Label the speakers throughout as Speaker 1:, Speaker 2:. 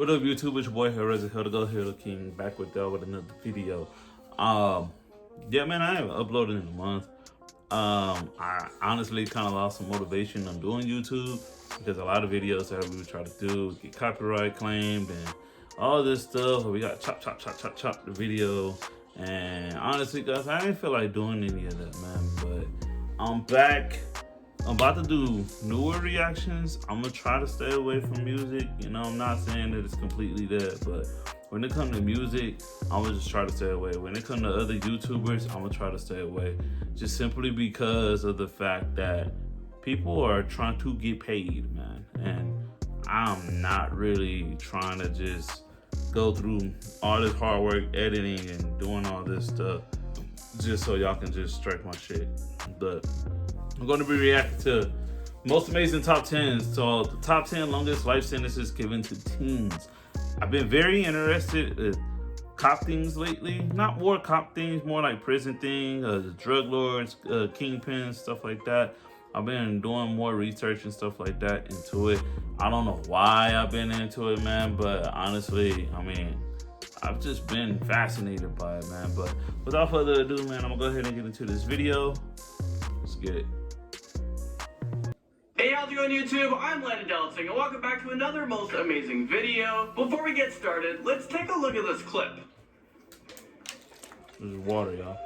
Speaker 1: What up, YouTube? It's your boy Halerazor, Hero King, back with another video. Yeah, man, I haven't uploaded in a month. I honestly kind of lost some motivation on doing YouTube because a lot of videos that we would try to do get copyright claimed and all this stuff. We got chop the video. And honestly, guys, I didn't feel like doing any of that, man. But I'm back. I'm about to do newer reactions. I'm gonna try to stay away from music. You know, I'm not saying that it's completely dead, but when it comes to music, I'm gonna just try to stay away. When it comes to other YouTubers, I'm gonna try to stay away. Just simply because of the fact that people are trying to get paid, man. And I'm not really trying to just go through all this hard work editing and doing all this stuff just so y'all can just strike my shit. But I'm going to be reacting to most amazing top 10s. So the top 10 longest life sentences given to teens. I've been very interested in cop things lately. Not more cop things, more like prison things, drug lords, kingpins, stuff like that. I've been doing more research and stuff like that into it. I don't know why I've been into it, man, but honestly, I mean, I've just been fascinated by it, man. But without further ado, man, I'm gonna go ahead and get into this video. Let's get it.
Speaker 2: Hey, how's it going, YouTube? I'm Analyssa, and welcome back to another most amazing video. Before we get started, let's take a look at this clip.
Speaker 1: There's water, y'all.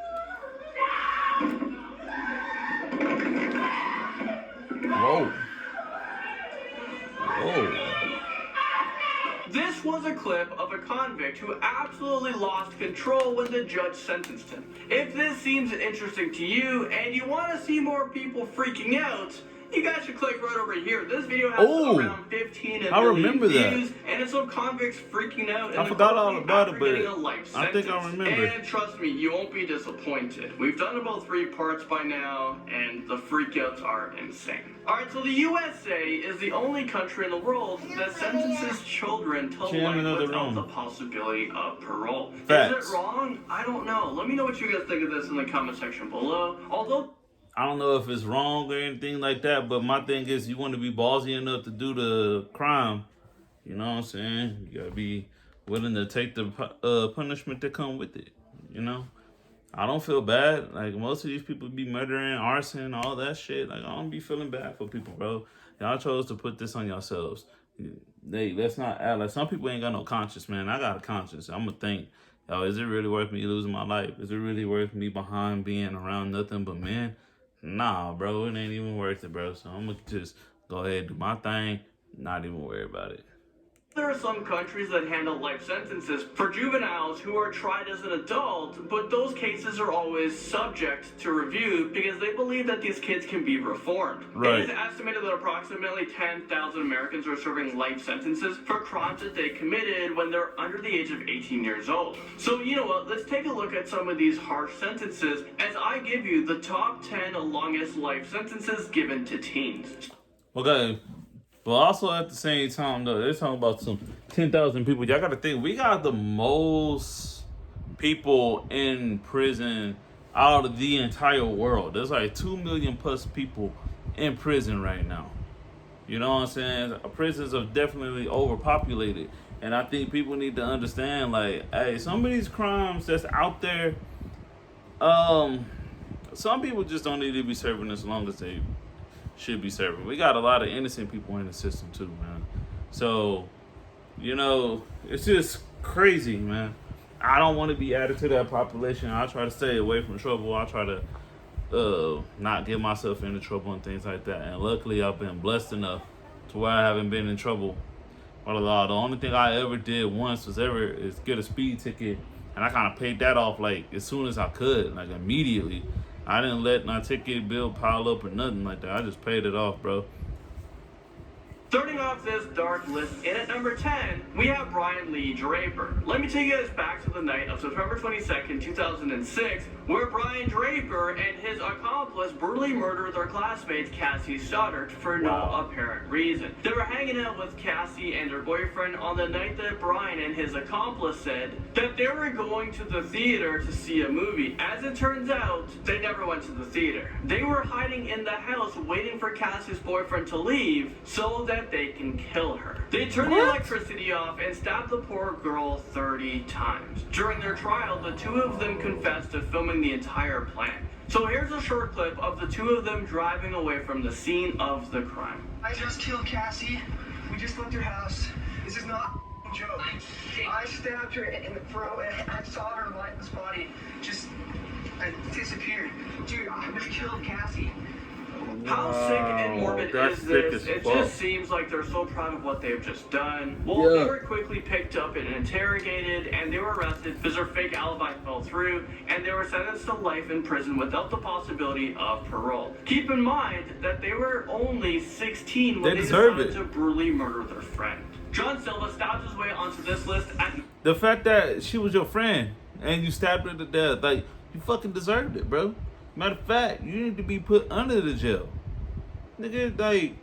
Speaker 1: Whoa. Whoa.
Speaker 2: This was a clip of a convict who absolutely lost control when the judge sentenced him. If this seems interesting to you and you want to see more people freaking out, you guys should click right over here. This video has around 15 million views, and it's of convicts freaking out.
Speaker 1: I forgot all about it, but
Speaker 2: I
Speaker 1: think I remember.
Speaker 2: And trust me, you won't be disappointed. We've done about 3 parts by now, and the freakouts are insane. Alright, so the USA is the only country in the world that sentences children to life without the possibility of parole.
Speaker 1: Facts.
Speaker 2: Is it wrong? I don't know. Let me know what you guys think of this in the comment section below. Although
Speaker 1: I don't know if it's wrong or anything like that, but my thing is you want to be ballsy enough to do the crime. You know what I'm saying? You gotta be willing to take the punishment that come with it. You know? I don't feel bad. Like, most of these people be murdering, arson, all that shit. Like, I don't be feeling bad for people, bro. Y'all chose to put this on yourselves. Hey, let's not act like some people ain't got no conscience, man. I got a conscience. I'm gonna think, yo, is it really worth me losing my life? Is it really worth me behind being around nothing but men? Nah, bro, it ain't even worth it, bro. So I'm gonna just go ahead and do my thing, not even worry about it.
Speaker 2: there are some countries that handle life sentences for juveniles who are tried as an adult, but those cases are always subject to review because they believe that these kids can be reformed.
Speaker 1: Right.
Speaker 2: It is estimated that approximately 10,000 Americans are serving life sentences for crimes that they committed when they're under the age of 18 years old. So, you know what, let's take a look at some of these harsh sentences as I give you the top 10 longest life sentences given to teens.
Speaker 1: Okay. But also at the same time, though, they're talking about some 10,000 people. Y'all got to think, we got the most people in prison out of the entire world. There's like 2 million plus people in prison right now. You know what I'm saying? Prisons are definitely overpopulated. And I think people need to understand, like, hey, some of these crimes that's out there, some people just don't need to be serving as long as they should be serving. We got a lot of innocent people in the system too, man. So, you know, it's just crazy, man. I don't want to be added to that population. I try to stay away from trouble. I try to not get myself into trouble and things like that. And luckily, I've been blessed enough to where I haven't been in trouble by the law. The only thing I ever did once was is get a speed ticket, and I kind of paid that off like as soon as I could, like immediately. I didn't let my ticket bill pile up or nothing like that. I just paid it off, bro.
Speaker 2: Starting off this dark list, in at number 10, we have Brian Lee Draper. Let me take you guys back to the night of September 22nd, 2006, where Brian Draper and his accomplice brutally murdered their classmate Cassie Stoddard for no apparent reason. They were hanging out with Cassie and her boyfriend on the night that Brian and his accomplice said that they were going to the theater to see a movie. As it turns out, they never went to the theater. They were hiding in the house waiting for Cassie's boyfriend to leave so that that they can kill her. They turned the electricity off and stabbed the poor girl 30 times. During their trial, the two of them confessed to filming the entire plan. So here's a short clip of the two of them driving away from the scene of the crime.
Speaker 3: I just killed Cassie. We just left her house. This is not a joke. I stabbed her in the throat and I saw her lifeless body just disappeared. Dude, I just killed Cassie.
Speaker 2: How sick and morbid
Speaker 1: that's
Speaker 2: is this?
Speaker 1: sick as
Speaker 2: It
Speaker 1: fuck.
Speaker 2: just seems like they're so proud of what they've just done. Well, they were quickly picked up and interrogated, and they were arrested because their fake alibi fell through, and they were sentenced to life in prison without the possibility of parole. Keep in mind that they were only 16 when they decided to brutally murder their friend. John Silva stabs his way onto this list at...
Speaker 1: The fact that she was your friend and you stabbed her to death, like, you fucking deserved it, bro. Matter of fact, you need to be put under the jail. Nigga, like,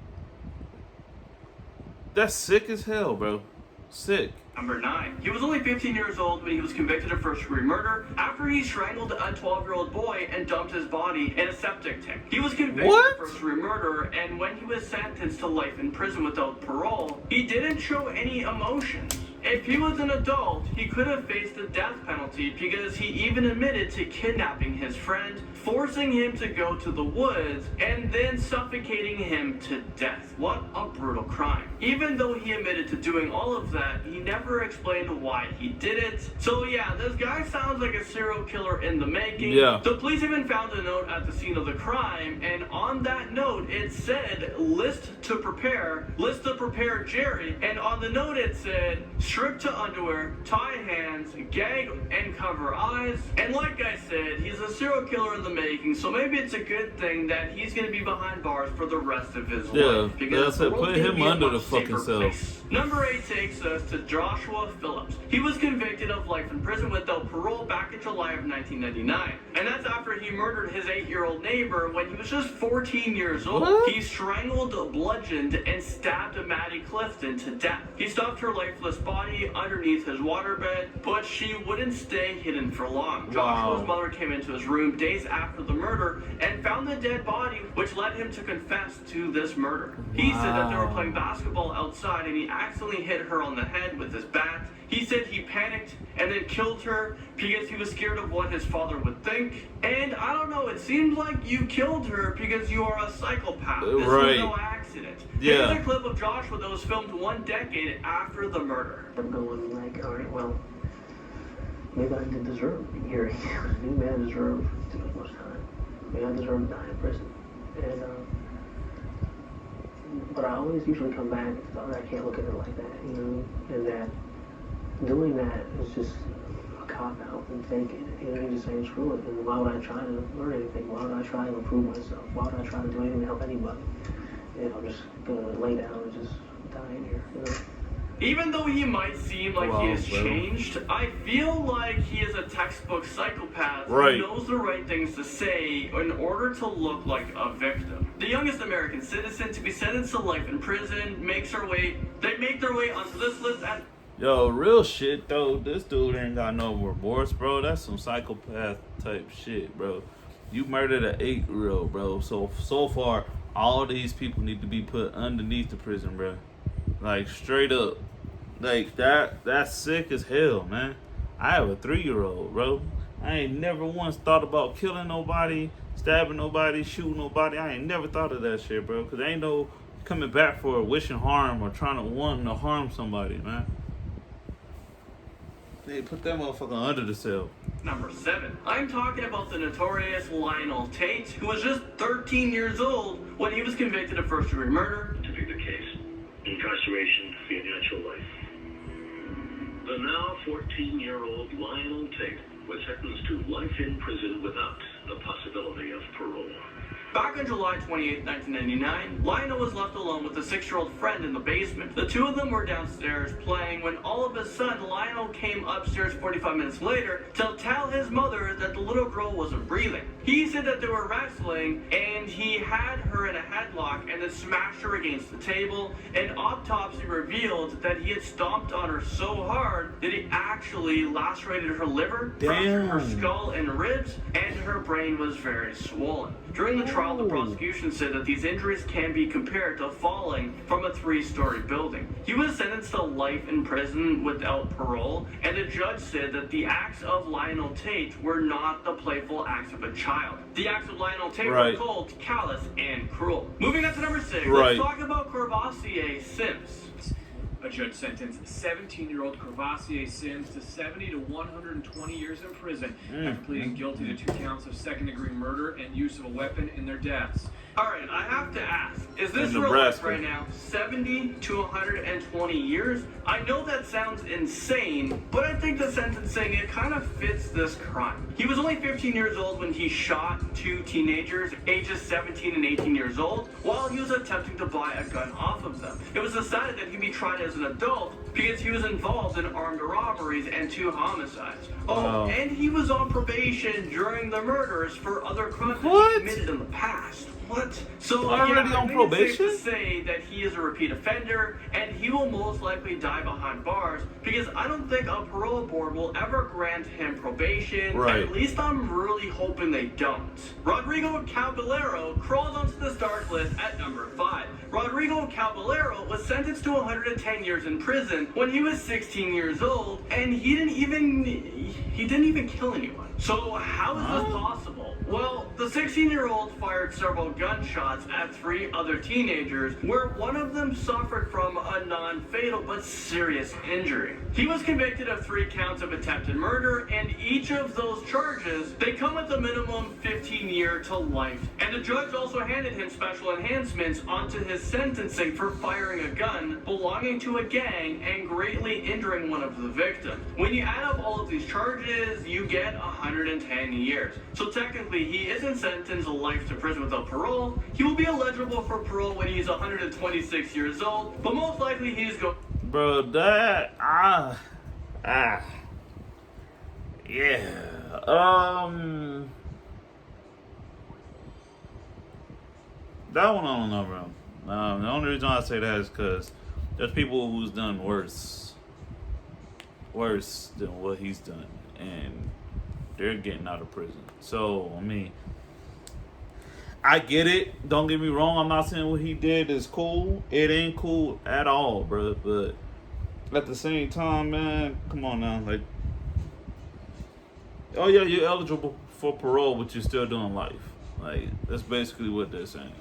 Speaker 1: that's sick as hell, bro. Sick.
Speaker 2: Number 9. He was only 15 years old when he was convicted of first-degree murder after he strangled a 12-year-old boy and dumped his body in a septic tank. He was convicted of first-degree murder, and when he was sentenced to life in prison without parole, he didn't show any emotions. If he was an adult, he could have faced the death penalty because he even admitted to kidnapping his friend, forcing him to go to the woods, and then suffocating him to death. What a brutal crime. Even though he admitted to doing all of that, he never explained why he did it. So yeah, this guy sounds like a serial killer in the making.
Speaker 1: Yeah.
Speaker 2: The police even found a note at the scene of the crime, and on that note it said, list to prepare Jerry, and on the note it said, strip to underwear, tie hands, gag and cover eyes. And like I said, he's a serial killer in the making, so maybe it's a good thing that he's going to be behind bars for the rest of his life. Because
Speaker 1: that's it. Put him under the fucking cell.
Speaker 2: Number 8 takes us to Joshua Phillips. He was convicted of life in prison without parole back in July of 1999. And that's after he murdered his 8-year-old neighbor when he was just 14 years old.
Speaker 1: What?
Speaker 2: He strangled, bludgeoned, and stabbed Maddie Clifton to death. He stuffed her lifeless body underneath his waterbed, but she wouldn't stay hidden for long. Joshua's mother came into his room days after the murder and found the dead body, which led him to confess to this murder. He said that they were playing basketball outside and he accidentally hit her on the head with his bat. He said he panicked and then killed her because he was scared of what his father would think. And I don't know, it seems like you killed her because you are a psychopath. This was no accident.
Speaker 1: Yeah.
Speaker 2: Here's a clip of Joshua that was filmed 1 decade after the murder.
Speaker 4: I'm going like, all right, well, maybe I did deserve hearing. Maybe I deserve too much time. Maybe I deserve to die in prison. And but I always usually come back and thought I can't look at it like that, you know, and that doing that is just a cop out and fake it. You know, you're just saying screw it. And why would I try to learn anything? Why would I try to improve myself? Why would I try to do anything to help anybody? And I'm just gonna lay down and just die in here, you know.
Speaker 2: Even though he might seem like he has changed, I feel like he is a textbook psychopath who knows the right things to say in order to look like a victim. The youngest American citizen to be sentenced to life in prison make their way onto this list at...
Speaker 1: Yo, real shit though, this dude ain't got no remorse, bro. That's some psychopath type shit, bro. You murdered an 8-year-old, bro. So far, all these people need to be put underneath the prison, bro. Like, straight up. Like, that's sick as hell, man. I have a 3-year-old, bro. I ain't never once thought about killing nobody, stabbing nobody, shooting nobody. I ain't never thought of that shit, bro. Because ain't no coming back for wishing harm or trying to want to harm somebody, man. They put that motherfucker under the cell.
Speaker 2: Number 7. I'm talking about the notorious Lionel Tate, who was just 13 years old when he was convicted of first-degree murder.
Speaker 5: To be the case, incarceration for your natural life. The now 14-year-old Lionel Tate was sentenced to life in prison without the possibility of parole.
Speaker 2: Back on July 28, 1999, Lionel was left alone with a 6-year-old friend in the basement. The two of them were downstairs playing when all of a sudden Lionel came upstairs 45 minutes later to tell his mother that the little girl wasn't breathing. He said that they were wrestling and he had her her in a headlock and then smashed her against the table. An autopsy revealed that he had stomped on her so hard that he actually lacerated her liver, fractured her skull and ribs, and her brain was very swollen. During the trial, the prosecution said that these injuries can be compared to falling from a 3-story building. He was sentenced to life in prison without parole, and the judge said that the acts of Lionel Tate were not the playful acts of a child. The acts of Lionel Tate were cold, callous, and cruel. Moving on to number 6, let's talk about Courvoisier Sims.
Speaker 6: A judge sentenced 17-year-old Courvoisier Sims to 70 to 120 years in prison after pleading guilty to 2 counts of second-degree murder and use of a weapon in their deaths.
Speaker 2: Alright, I have to ask, is this real life right now? 70 to 120 years? I know that sounds insane, but I think the sentencing, it kind of fits this crime. He was only 15 years old when he shot 2 teenagers, ages 17 and 18 years old, while he was attempting to buy a gun off of them. It was decided that he'd be tried as an adult because he was involved in armed robberies and 2 homicides. And he was on probation during the murders for other crimes that he committed in the past. What? So
Speaker 1: already on probation?
Speaker 2: It's safe to say that he is a repeat offender, and he will most likely die behind bars because I don't think a parole board will ever grant him probation. At least I'm really hoping they don't. Rodrigo Caballero crawls onto the start list at number 5. Rodrigo Caballero was sentenced to 110 years in prison when he was 16 years old, and he didn't even kill anyone. So how is this possible? Well, the 16-year-old fired several gunshots at 3 other teenagers, where one of them suffered from a non-fatal but serious injury. He was convicted of 3 counts of attempted murder, and each of those charges, they come with a minimum 15-year to life. And the judge also handed him special enhancements onto his sentencing for firing a gun belonging to a gang and greatly injuring one of the victims. When you add up all of these charges, you get 110 years. So technically, he isn't sentenced to life to prison without parole. He will be eligible for parole when he's 126 years old, but most likely he's going.
Speaker 1: Bro, that yeah. That one I don't know, bro. The only reason I say that is because there's people who's done worse than what he's done, and they're getting out of prison. So, I mean, I get it. Don't get me wrong. I'm not saying what he did is cool. It ain't cool at all, bro. But at the same time, man, come on now. Like, oh yeah, you're eligible for parole, but you're still doing life. Like, that's basically what they're saying.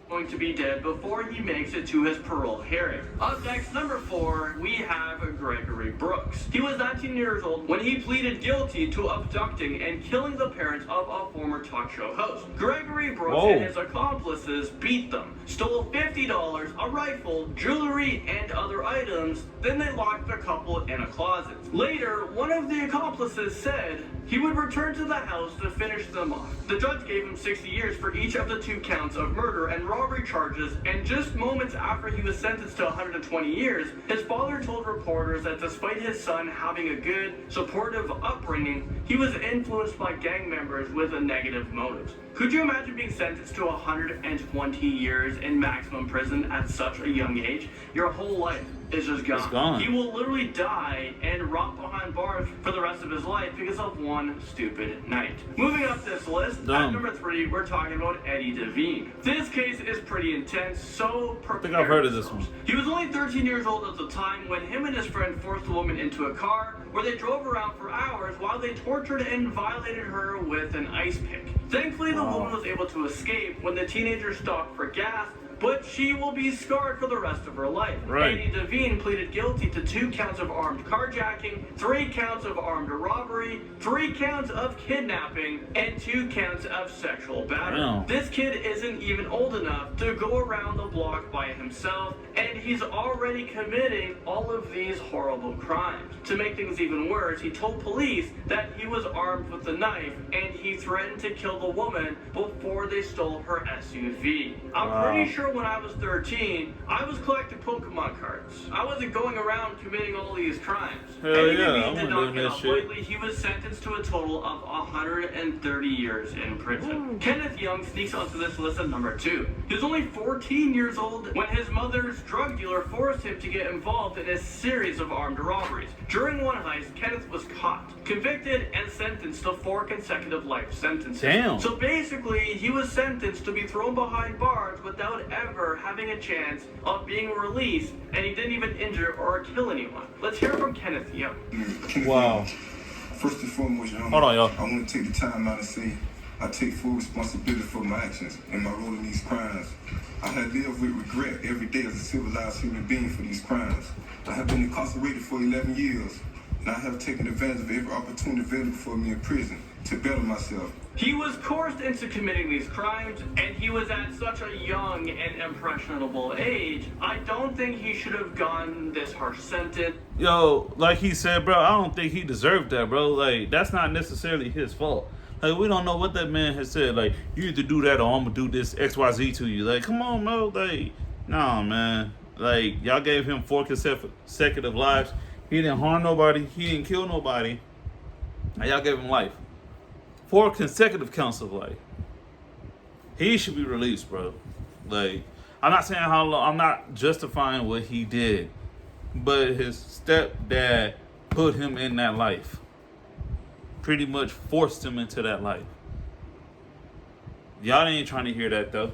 Speaker 2: Going to be dead before he makes it to his parole hearing. Up next, number 4, we have Gregory Brooks. He was 19 years old when he pleaded guilty to abducting and killing the parents of a former talk show host. Gregory Brooks and his accomplices beat them, stole $50, a rifle, jewelry, and other items. Then they locked the couple in a closet. Later, one of the accomplices said he would return to the house to finish them off. The judge gave him 60 years for each of the 2 counts of murder and robbery charges, and just moments after he was sentenced to 120 years, his father told reporters that despite his son having a good, supportive upbringing, he was influenced by gang members with a negative motives. Could you imagine being sentenced to 120 years in maximum prison at such a young age? Your whole life is just gone.
Speaker 1: It's gone.
Speaker 2: He will literally die and rot behind bars for the rest of his life because of one stupid night. Moving up this list, at number 3, we're talking about Eddie Devine. This case is pretty intense, so prepare.
Speaker 1: I think I've heard of this one.
Speaker 2: He was only 13 years old at the time when him and his friend forced a woman into a car where they drove around for hours while they tortured and violated her with an ice pick. Thankfully, the woman was able to escape when the teenager stopped for gas, but she will be scarred for the rest of her life. Eddie Devine pleaded guilty to 2 counts of armed carjacking, 3 counts of armed robbery, 3 counts of kidnapping, and 2 counts of sexual battery. This kid isn't even old enough to go around the block by himself, and he's already committing all of these horrible crimes. To make things even worse, he told police that he was armed with a knife, and he he threatened to kill the woman before they stole her SUV. I'm pretty sure when I was 13, I was collecting Pokemon cards. I wasn't going around committing all these crimes.
Speaker 1: Hell
Speaker 2: and
Speaker 1: yeah,
Speaker 2: he did not get
Speaker 1: that
Speaker 2: off
Speaker 1: shit.
Speaker 2: lightly. He was sentenced to a total of 130 years in prison. Kenneth Young sneaks onto this list at number 2. He was only 14 years old when his mother's drug dealer forced him to get involved in a series of armed robberies. During one heist, Kenneth was caught, convicted, and sentenced to 4 consecutive life sentences.
Speaker 1: Damn.
Speaker 2: So basically, he was sentenced to be thrown behind bars without ever having a chance of being released, and he didn't even injure or kill anyone. Let's hear from Kenneth Young.
Speaker 1: Wow.
Speaker 7: First and foremost,
Speaker 1: Hold on, y'all.
Speaker 7: I want to take the time out and say I take full responsibility for my actions and my role in these crimes. I have lived with regret every day as a civilized human being for these crimes. I have been incarcerated for 11 years, and I have taken advantage of every opportunity available for me in prison to better myself.
Speaker 2: He was coerced into committing these crimes, and he was at such a young and impressionable age. I don't think he should have gotten this harsh sentence.
Speaker 1: Yo, like he said, bro, I don't think he deserved that, bro. Like, that's not necessarily his fault. Like, we don't know what that man has said. Like, you either do that or I'm gonna do this XYZ to you. Like, come on, bro. Like, nah, man. Like, y'all gave him 4 consecutive lives. He didn't harm nobody. He didn't kill nobody. And y'all gave him life. 4 consecutive counts of life. He should be released, bro. Like, I'm not saying how long, I'm not justifying what he did, but his stepdad put him in that life. Pretty much forced him into that life. Y'all ain't trying to hear that, though.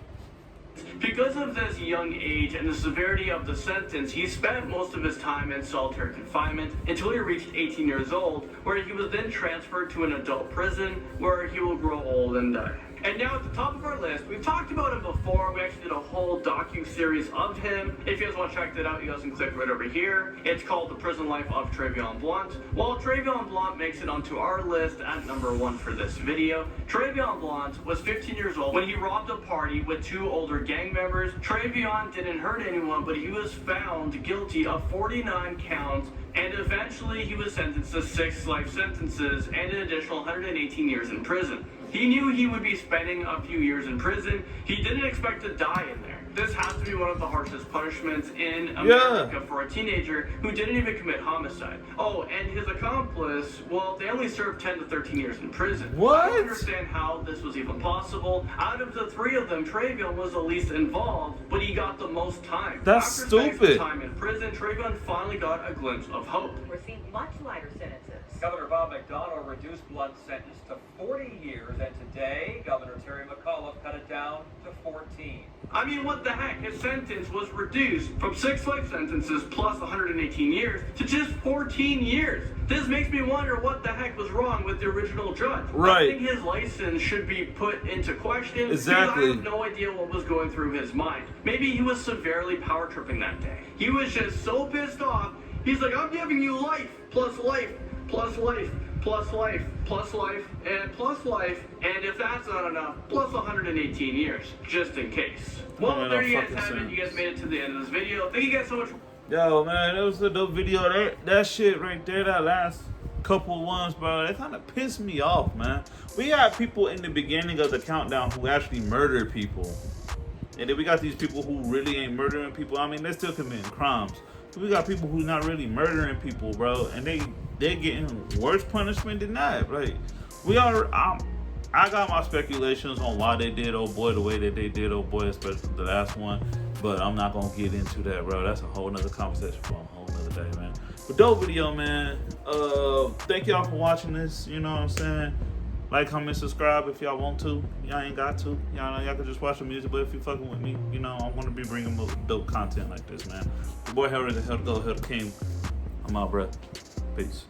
Speaker 2: Because of this young age and the severity of the sentence, he spent most of his time in solitary confinement until he reached 18 years old, where he was then transferred to an adult prison where he will grow old and die. And now at the top of our list, we've talked about him before. We actually did a whole docu-series of him. If you guys want to check that out, you guys can click right over here. It's called The Prison Life of Travion Blount. While Travion Blount makes it onto our list at number 1 for this video, Travion Blount was 15 years old when he robbed a party with 2 older gang members. Travion didn't hurt anyone, but he was found guilty of 49 counts, and eventually he was sentenced to 6 life sentences and an additional 118 years in prison. He knew he would be spending a few years in prison. He didn't expect to die in there. This has to be one of the harshest punishments in America for a teenager who didn't even commit homicide. Oh, and his accomplice, well, they only served 10 to 13 years in prison.
Speaker 1: What?
Speaker 2: I don't understand how this was even possible. Out of the 3 of them, Travion was the least involved, but he got the most time.
Speaker 1: That's
Speaker 2: After spending
Speaker 1: stupid.
Speaker 2: some time in prison, Travion finally got a glimpse of hope.
Speaker 8: Received much lighter sentences.
Speaker 6: Governor Bob McDonnell reduced Blunt's sentence to 40 years, and today, Governor Terry McAuliffe cut it down to 14.
Speaker 2: I mean, what the heck? His sentence was reduced from 6 life sentences plus 118 years to just 14 years. This makes me wonder what the heck was wrong with the original judge.
Speaker 1: Right.
Speaker 2: I think his license should be put into question.
Speaker 1: Exactly.
Speaker 2: Because I have no idea what was going through his mind. Maybe he was severely power tripping that day. He was just so pissed off. He's like, I'm giving you life, plus life, plus life, plus life, plus life, and plus life, and if that's not enough, plus 118 years, just in case. Well, there you guys have it. You guys made it to the end of this video. Thank you guys so much.
Speaker 1: Yo, man, that was a dope video. That shit right there, that last couple ones, bro, that kind of pissed me off, man. We got people in the beginning of the countdown who actually murdered people. And then we got these people who really ain't murdering people. I mean, they're still committing crimes. But we got people who not really murdering people, bro. And they're getting worse punishment than that. Like, I got my speculations on why they did old boy the way that they did old boy, especially the last one. But I'm not going to get into that, bro. That's a whole nother conversation for a whole nother day, man. But dope video, man. Thank y'all for watching this. You know what I'm saying? Like, comment, subscribe if y'all want to. Y'all ain't got to. Y'all know y'all can just watch the music. But if you fucking with me, you know, I want to be bringing more dope content like this, man. Your boy Halerazor, Hell to Go, Hell to King. I'm out, bruh. Peace.